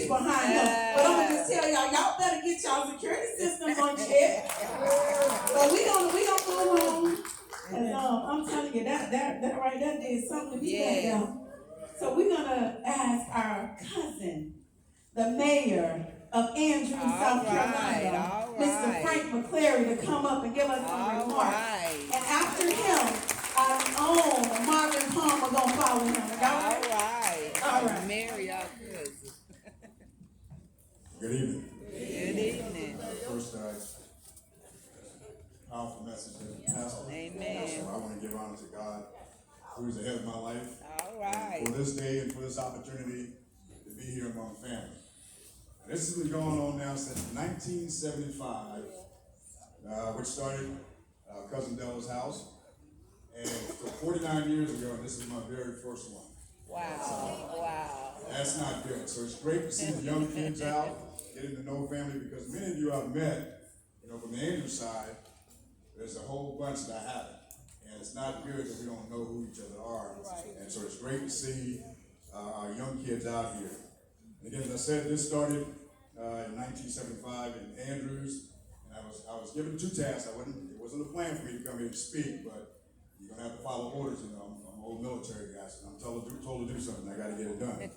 behind him. But I'm gonna just tell y'all better get y'all security systems on check. But we gonna move on. And I'm telling you that right there did something to me back there. So we're gonna ask our cousin, the mayor of Andrews, South Carolina, Mr. Frank McClary, to come up and give us some remarks. And after him, our own Marvin Palmer gonna follow him. All right. Mary, our cousin. Good evening. Good evening. First, powerful message as a pastor. Amen. So I want to give honor to God, who is ahead of my life. All right. For this day and for this opportunity to be here among family. Now, this has been going on now since 1975, which started Cousin Della's house. And for 49 years ago, this is my very first one. Wow. That's not good. So it's great to see the young kids out, getting to know family, because many of you I've met, from the Andrews side, there's a whole bunch that I haven't. And it's not good that we don't know who each other are. And so it's great to see our young kids out here. And again, as I said, this started in 1975 in Andrews. And I was given two tasks. It wasn't a plan for me to come here and speak, but you're going to have to follow orders. I'm an old military guy, so I'm told to do something. I got to get it done.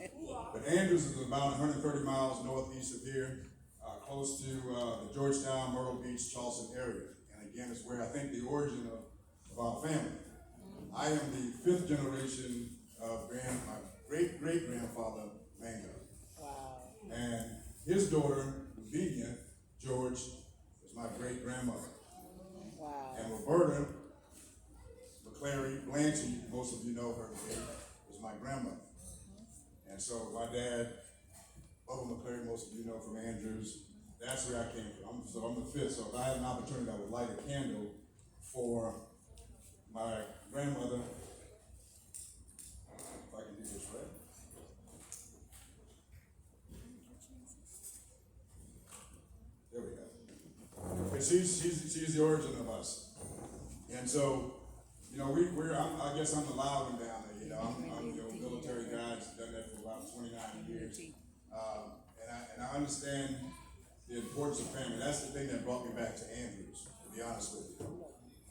But Andrews is about 130 miles northeast of here, close to the Georgetown, Myrtle Beach, Charleston area. And again, it's where I think the origin of our family. I am the fifth generation of my great-great-grandfather, Mango. Wow. And his daughter, Lavinia George, was my great-grandmother. Wow. And Roberta McClary Blanchie, most of you know her today, was my grandmother. And so my dad, Bubba McClary, most of you know from Andrews, that's where I came from. So I'm the fifth. So if I had an opportunity, I would light a candle for my grandmother. If I can do this right. There we go. But she's the origin of us. And so, I guess I'm the loud one down there. I'm the old military guy who's done that for about 29 years. And I understand the importance of family. That's the thing that brought me back to Andrews, to be honest with you.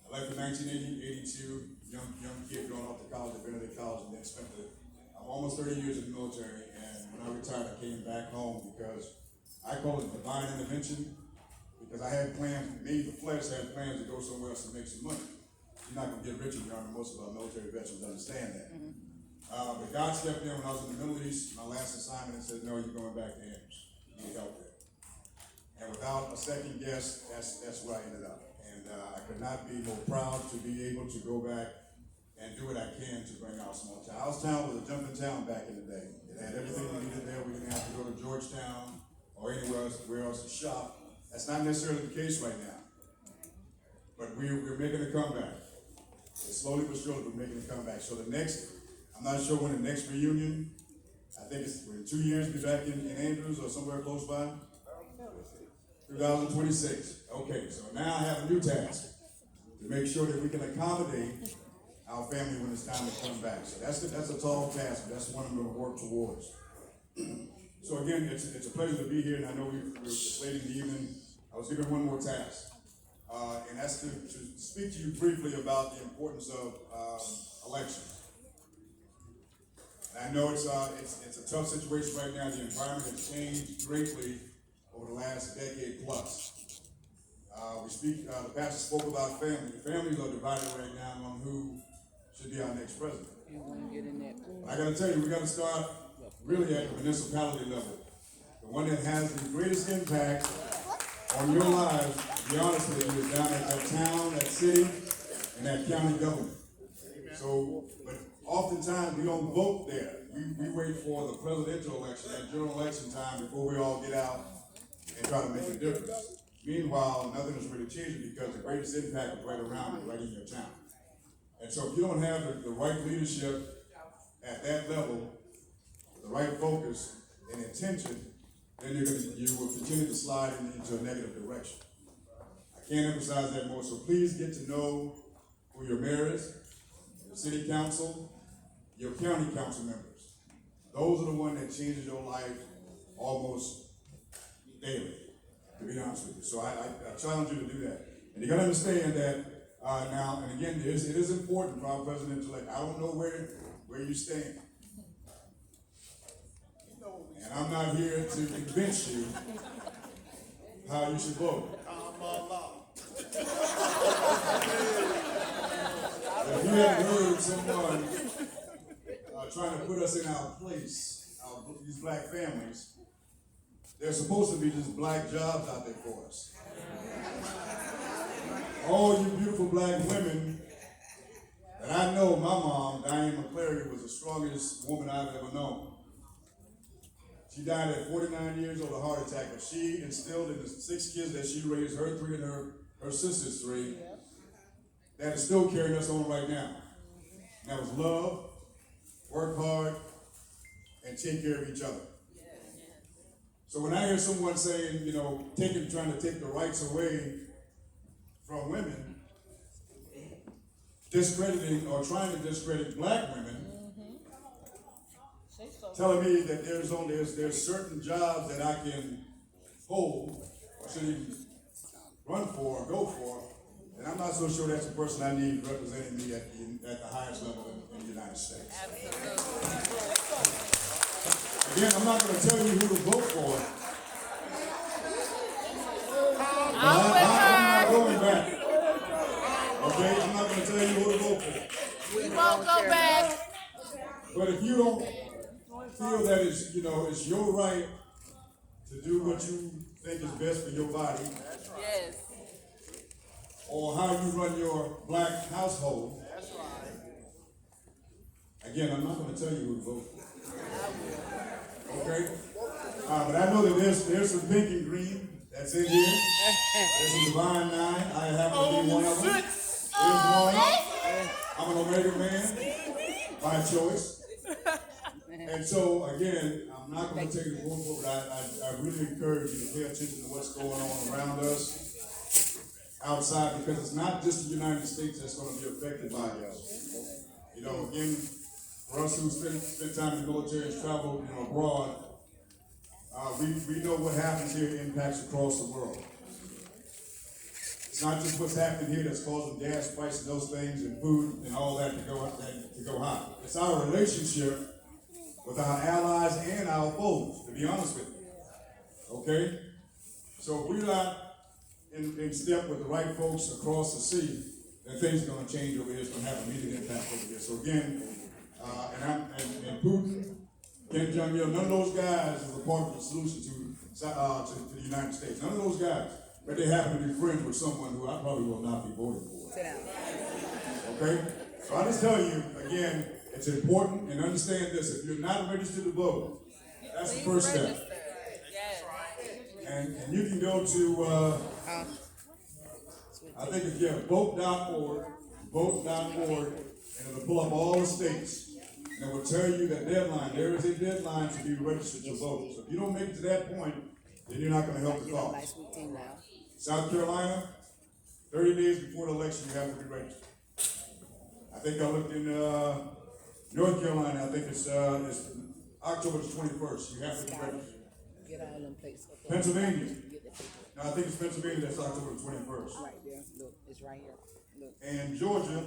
I left in 1982, young kid going off to college at Benedict College, and then spent almost 30 years in the military. And when I retired, I came back home because I call it divine intervention, because I had plans, me, the flesh, had plans to go somewhere else to make some money. You're not going to get rich in the Army. Most of our military veterans understand that. But God stepped in when I was in the Middle East, my last assignment, and said, no, you're going back to Andrews. You need help there. And without a second guess, that's where I ended up. And I could not be more proud to be able to go back and do what I can to bring our small town. Our town was a jumping town back in the day. It had everything we needed there. We didn't have to go to Georgetown or anywhere else to shop. That's not necessarily the case right now. But we're making a comeback. And slowly but surely, we're making a comeback. So I'm not sure when the next reunion, I think it's in 2 years, be back in Andrews or somewhere close by. 2026. Okay, so now I have a new task to make sure that we can accommodate our family when it's time to come back. So that's a tall task, but that's one I'm going to work towards. So again, it's a pleasure to be here, and I know we're late in the evening. I was given one more task, and that's to speak to you briefly about the importance of elections. And I know it's a tough situation right now. The environment has changed greatly over the last decade plus. The pastor spoke about family. The families are divided right now among who should be our next president. I got to tell you, we got to start really at the municipality level. The one that has the greatest impact on your lives, to be honest with you, is down at that town, that city, and that county government. So, but oftentimes we don't vote there. We wait for the presidential election, that general election time, before we all get out and try to make a difference. Meanwhile, nothing is really changing because the greatest impact is right around you, right in your town. And so if you don't have the right leadership at that level, the right focus and intention, then you will continue to slide into a negative direction. I can't emphasize that more, so please get to know who your mayor is, your city council, your county council members. Those are the ones that changes your life almost daily, to be honest with you. So I challenge you to do that. And you got to understand that now, and again, it is important for our president-elect. I don't know where you stand. And I'm not here to convince you how you should vote. If you have heard someone trying to put us in our place, these black families, there's supposed to be just black jobs out there for us. All you beautiful black women that I know, my mom, Diane McClary, was the strongest woman I've ever known. She died at 49 years old of a heart attack, but she instilled in the 6 kids that she raised, her 3 and her sister's 3, that is still carrying us on right now. And that was love, work hard, and take care of each other. So when I hear someone saying, you know, trying to take the rights away from women, discrediting or trying to discredit black women, telling me that there's certain jobs that I can hold or should even run for or go for, and I'm not so sure that's the person I need representing me at the highest level in the United States. Again, I'm not going to tell you who to vote for. I'm not going back. Okay, I'm not going to tell you who to vote for. We won't go back. But if you don't feel that it's your right to do what you think is best for your body, Yes. or how you run your black household, again, I'm not going to tell you who to vote for. Okay? But I know that there's some pink and green that's in here. There's some divine 9. I happen to be one of them. There's one. I'm an Omega man by choice. And so, again, I'm not going to take the vote for, but I really encourage you to pay attention to what's going on around us outside, because it's not just the United States that's going to be affected by this. You know, again, for us who spend time in the military and travel abroad, we know what happens here impacts across the world. It's not just what's happening here that's causing gas prices, those things, and food and all that to go high. It's our relationship with our allies and our foes, to be honest with you. Okay? So if we're not in step with the right folks across the sea, then things are going to change over here. It's going to have immediate impact over here. So again, and Putin, Kim Jong-il, none of those guys is a part of the solution to the United States. None of those guys. But they happen to be friends with someone who I probably will not be voting for. Sit down. Okay? So I just tell you, again, it's important, and understand this: if you're not registered to vote, that's the first step. Yes. And you can go to, I think it's vote.org, and it'll pull up all the states, and it will tell you that deadline. There is a deadline to be registered to vote. So if you don't make it to that point, then you're not going to help the cause. Nice team now. South Carolina, 30 days before the election, you have to be registered. I think I looked in North Carolina. I think it's October the 21st. You have to be registered. Get all them plates. Pennsylvania. No, I think it's Pennsylvania. That's October the 21st. Right there. Look, it's right here. Look. And Georgia,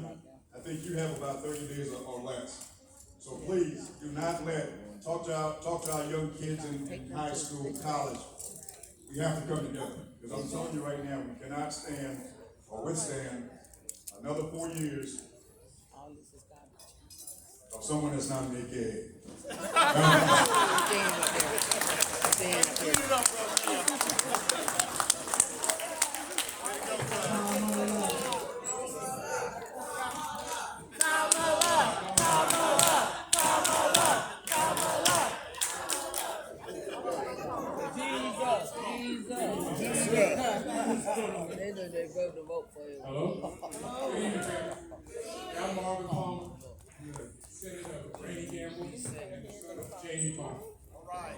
I think you have about 30 days or less. So please do not talk to our young kids in high school, college. We have to come together, because I'm telling you right now, we cannot stand or withstand another 4 years of someone that's not in their kid. They go to vote for you. Hello? Good evening, family. I'm Marvin Palmer, the Senator of Rainey Gamble, and the son of Jamie Palmer. All right.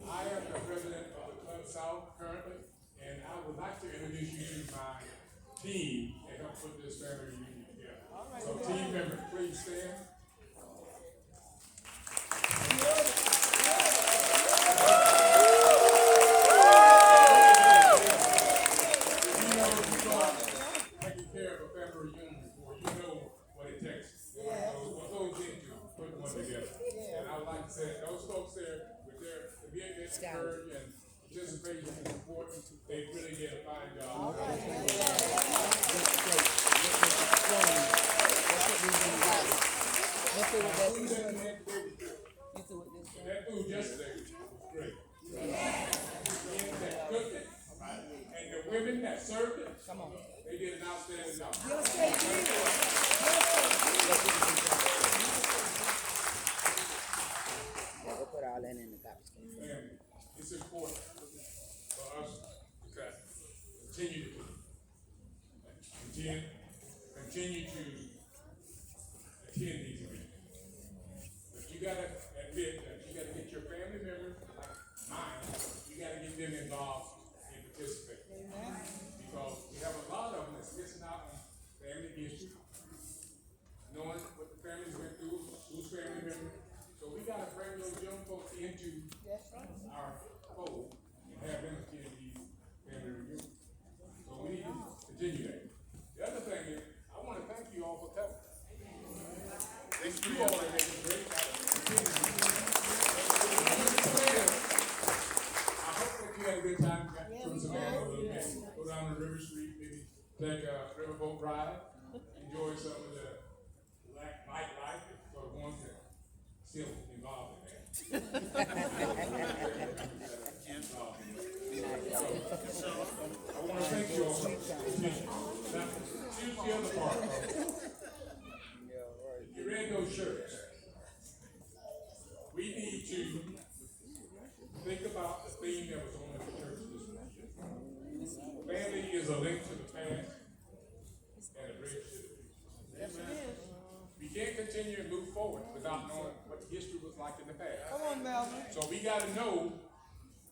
I am the president of the Club South currently, and I would like to introduce you to my team to help put this family reunion together. So team members, please stand. encourage and participation and support. They really did a fine job. Let's see what that Food is. that we had today was good. You see what this is? That food yesterday was great. Men that cooked it, and the women that served it, Come on. they did an outstanding job. Yeah, we'll put all that in the garbage can. And it's important for us to continue to continue to attend these events. But you gotta admit that you gotta get your family members, like mine, you gotta get them involved and participate. Because we have a lot of them that's missing out on family history, knowing what the families went through, whose family members. So we gotta bring those young folks into our fold and have them attend these family reunions. So we need to continue that. The other thing is, I wanna thank you all for coming. Thanks for all that, it's great. I hope that you had a good time, got through Savannah a little bit, go down to River Street, maybe take a riverboat ride, enjoy some of the nightlife for the ones that still involved in that. So, I want to thank you all for listening. Now, here's the other part. You read those shirts. We need to think about the theme that was on the church this morning. Family is a link to the past and a bridge to the future. We can't continue to move forward without knowing what the history was like in the past. Come on, Melvin. So we got to know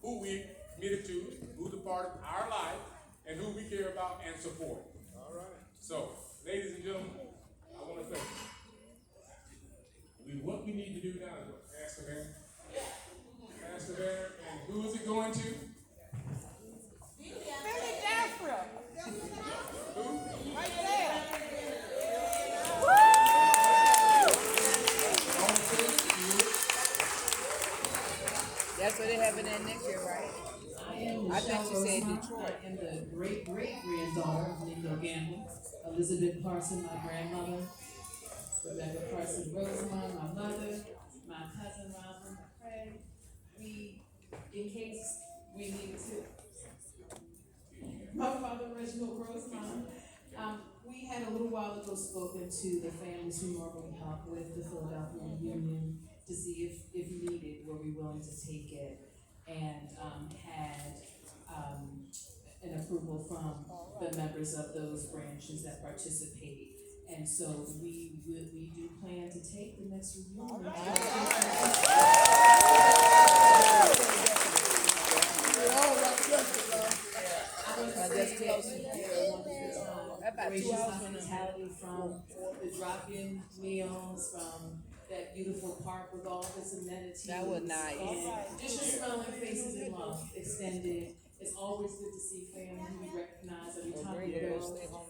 who we committed to, who's a part of our life, and who we care about and support. All right. So, ladies and gentlemen, I want to thank you. What we need to do now is what? Ask Savannah. Ask Savannah, and who is it going to? Billy Jeffrey. Who? Right there. That's what they have in there next year, right? I think she said Detroit. I am the great-great-granddaughter of Nico Gamble, Elizabeth Parson, my grandmother, Rebecca Parson Rosemont, my mother, my cousin Rosalind Craig. In case we needed to, my father Reginald Rosemont. We had a little while ago spoken to the families who normally help with the Philadelphia reunion to see if needed, were we willing to take it, and had an approval from the members of those branches that participate. And so we do plan to take the next reunion. Gracious hospitality from the drop-in meals, from that beautiful park with all its amenities. That was nice. And just your smiling faces and love extended. It's always good to see family who we recognize every time we go.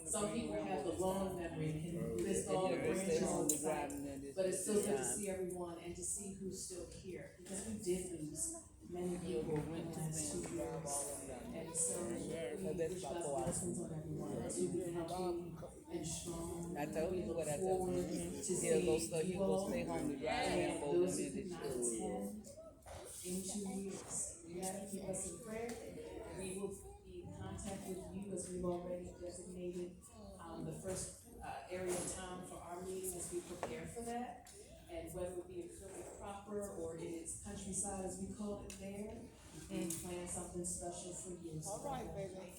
Some people have the long memory and can list all the branches on the site. But it's still good to see everyone and to see who's still here, because we did lose many people in the last 2 years. And so we wish God's blessings on everyone to be healthy and strong. I told you what I told forward you. to see He'll go stay you home all to drive and and fold those them who in the could not school. attend in 2 years. You gotta keep us in prayer. We will be in contact with you as we've already designated the first area of town for our meeting as we prepare for that. And whether it be a Philly proper or it's countryside as we call it there, we plan something special for you. All right, baby.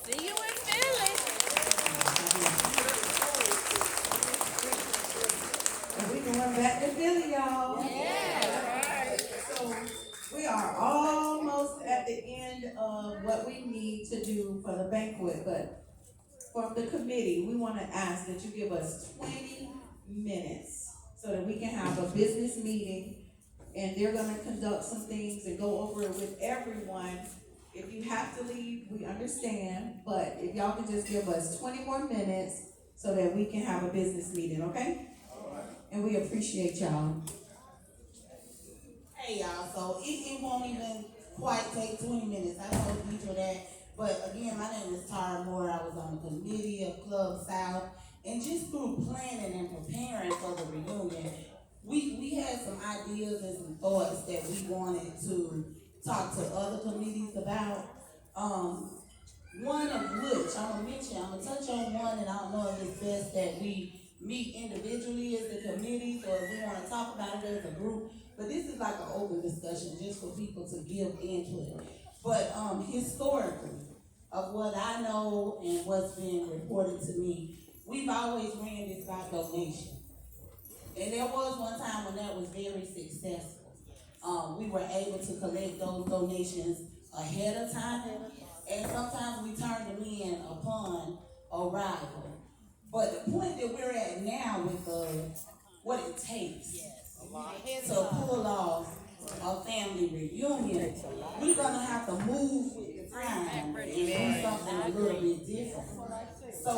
See you in Philly. And we going back to Philly, y'all. Yeah. So we are almost at the end of what we need to do for the banquet, but from the committee, we want to ask that you give us 20 minutes so that we can have a business meeting, and they're gonna conduct some things and go over it with everyone. If you have to leave, we understand, but if y'all can just give us 20 more minutes so that we can have a business meeting, okay? And we appreciate y'all. Hey y'all, so it won't even quite take 20 minutes. I told Deidre that. But again, my name is Tara Moore. I was on the committee of Club South. And just through planning and preparing for the reunion, we had some ideas and some thoughts that we wanted to talk to other committees about. One of which I'm gonna touch on one, and I don't know if it's best that we meet individually as the committees or if we want to talk about it as a group. But this is like an open discussion just for people to give input. But historically, of what I know and what's been reported to me, we've always ran this by donation. And there was one time when that was very successful. We were able to collect those donations ahead of time, and sometimes we turned them in upon arrival. But the point that we're at now with what it takes to pull off a family reunion, we're gonna have to move with the time and do something a little bit different. So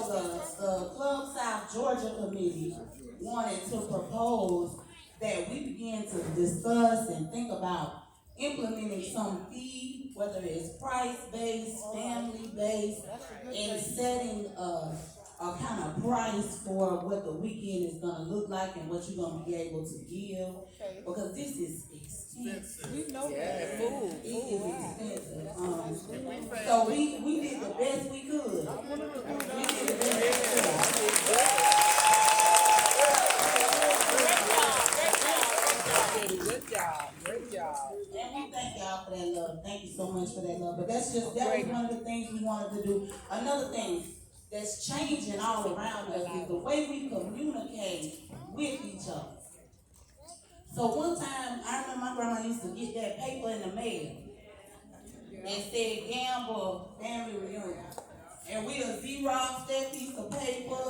the Club South Georgia Committee wanted to propose that we begin to discuss and think about implementing some fee, whether it's price-based, family-based, and setting a kind of price for what the weekend is going to look like and what you're going to be able to give, because this is expensive. We know Yeah, that. food. It is expensive. So we did the best we could. We did the best we could. Good job. Great job. And we thank y'all for that love. Thank you so much for that love. But that was one of the things we wanted to do. Another thing that's changing all around us is the way we communicate with each other. So one time, I remember my grandma used to get that paper in the mail that said Gamble Family Reunion. And we'll Xerox that piece of paper